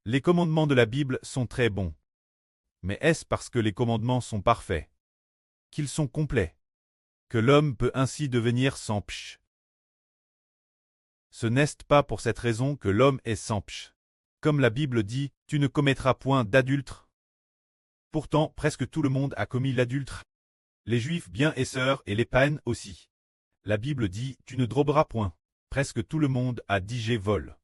Les commandements de la Bible sont très bons. Mais est-ce parce que les commandements sont parfaits, qu'ils sont complets, que l'homme peut ainsi devenir sans psh? Ce n'est pas pour cette raison que l'homme est sans psh. Comme la Bible dit, tu ne commettras point d'adultère. Pourtant, presque tout le monde a commis l'adultère. Les Juifs bien et sœurs et les païens aussi. La Bible dit, tu ne droberas point. Presque tout le monde a dit j'ai vol.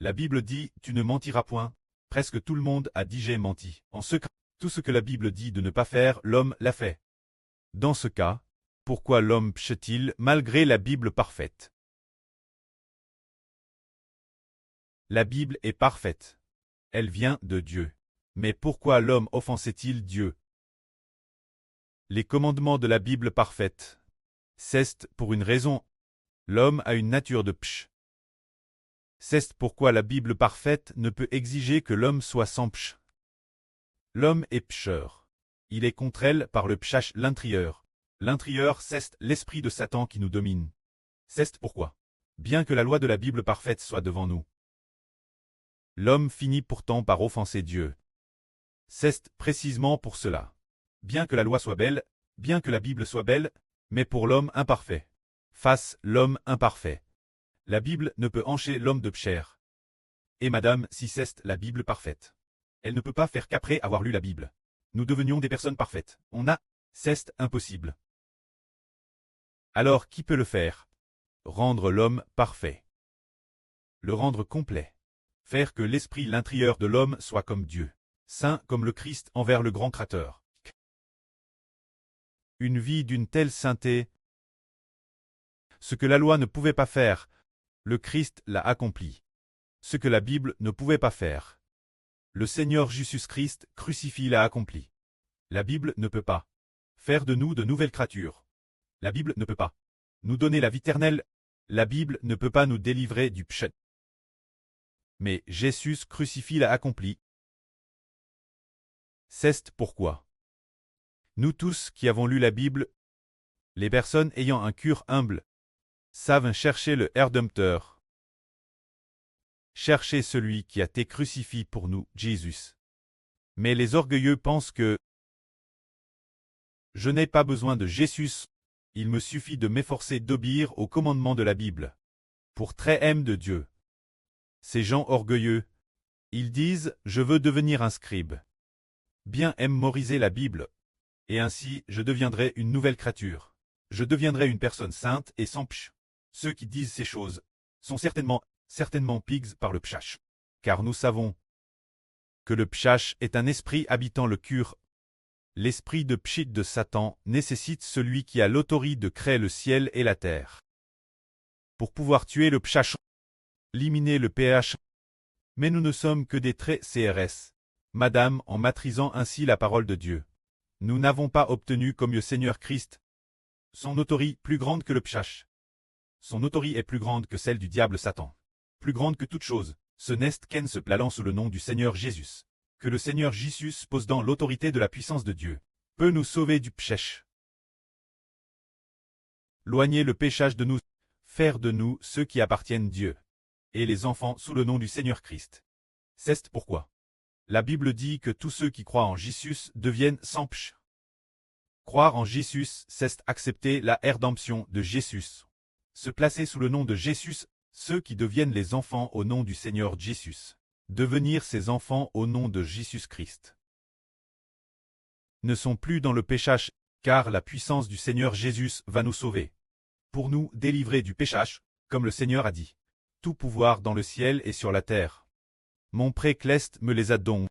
La Bible dit, tu ne mentiras point. Presque tout le monde a dit j'ai menti. En ce cas, tout ce que la Bible dit de ne pas faire, l'homme l'a fait. Dans ce cas, pourquoi l'homme pche-t-il malgré la Bible parfaite? La Bible est parfaite. Elle vient de Dieu. Mais pourquoi l'homme offensait-il Dieu? Les commandements de la Bible parfaite. C'est pour une raison. L'homme a une nature de psh. C'est pourquoi la Bible parfaite ne peut exiger que l'homme soit sans psh. L'homme est pcheur. Il est contre elle par le pshach l'intérieur. L'intérieur, c'est l'esprit de Satan qui nous domine. C'est pourquoi, bien que la loi de la Bible parfaite soit devant nous, l'homme finit pourtant par offenser Dieu. C'est précisément pour cela. Bien que la loi soit belle, bien que la Bible soit belle, mais pour l'homme imparfait. Face l'homme imparfait. La Bible ne peut encher l'homme de pcher. Et madame, si c'est la Bible parfaite, elle ne peut pas faire qu'après avoir lu la Bible, nous devenions des personnes parfaites. C'est impossible. Alors qui peut le faire? Rendre l'homme parfait. Le rendre complet. Faire que l'esprit l'intérieur de l'homme soit comme Dieu. Saint comme le Christ envers le grand Créateur. Une vie d'une telle sainteté. Ce que la loi ne pouvait pas faire, le Christ l'a accompli. Ce que la Bible ne pouvait pas faire, le Seigneur Jésus-Christ crucifié l'a accompli. La Bible ne peut pas faire de nous de nouvelles créatures. La Bible ne peut pas nous donner la vie éternelle. La Bible ne peut pas nous délivrer du péché. Mais Jésus crucifié l'a accompli. C'est pourquoi nous tous qui avons lu la Bible, les personnes ayant un cœur humble, savent chercher le Rédempteur. Chercher celui qui a été crucifié pour nous, Jésus. Mais les orgueilleux pensent que je n'ai pas besoin de Jésus, il me suffit de m'efforcer d'obéir aux commandements de la Bible. Pour très aime de Dieu. Ces gens orgueilleux, ils disent « Je veux devenir un scribe. Bien mémoriser la Bible. Et ainsi, je deviendrai une nouvelle créature. Je deviendrai une personne sainte et sans pch. » Ceux qui disent ces choses sont certainement pigs par le pshach. Car nous savons que le pshach est un esprit habitant le cœur. L'esprit de pshit de Satan nécessite celui qui a l'autorité de créer le ciel et la terre. Pour pouvoir tuer le pshach, éliminer le ph. Mais nous ne sommes que des traits CRS. Madame, en maîtrisant ainsi la parole de Dieu. Nous n'avons pas obtenu comme le Seigneur Christ son autorité plus grande que le pshach. Son autorité est plus grande que celle du diable Satan. Plus grande que toute chose, ce n'est qu'en se plaçant sous le nom du Seigneur Jésus, que le Seigneur Jésus, possédant l'autorité de la puissance de Dieu, peut nous sauver du péché. Loigner le péchage de nous, faire de nous ceux qui appartiennent Dieu, et les enfants sous le nom du Seigneur Christ. C'est pourquoi la Bible dit que tous ceux qui croient en Jésus deviennent sans péché. Croire en Jésus, c'est accepter la rédemption de Jésus. Se placer sous le nom de Jésus, ceux qui deviennent les enfants au nom du Seigneur Jésus. Devenir ses enfants au nom de Jésus-Christ. Ne sont plus dans le péchage, car la puissance du Seigneur Jésus va nous sauver. Pour nous délivrer du péchage, comme le Seigneur a dit. Tout pouvoir dans le ciel et sur la terre. Mon précleste me les a donnés.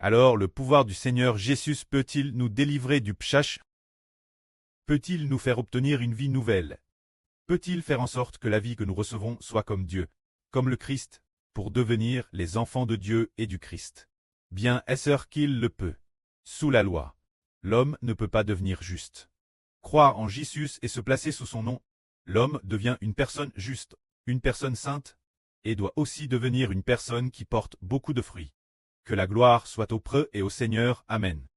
Alors le pouvoir du Seigneur Jésus peut-il nous délivrer du péchage? Peut-il nous faire obtenir une vie nouvelle? Peut-il faire en sorte que la vie que nous recevons soit comme Dieu, comme le Christ, pour devenir les enfants de Dieu et du Christ? Bien est-ce qu'il le peut. Sous la loi, l'homme ne peut pas devenir juste. Croire en Jésus et se placer sous son nom, l'homme devient une personne juste, une personne sainte, et doit aussi devenir une personne qui porte beaucoup de fruits. Que la gloire soit au Preux et au Seigneur. Amen.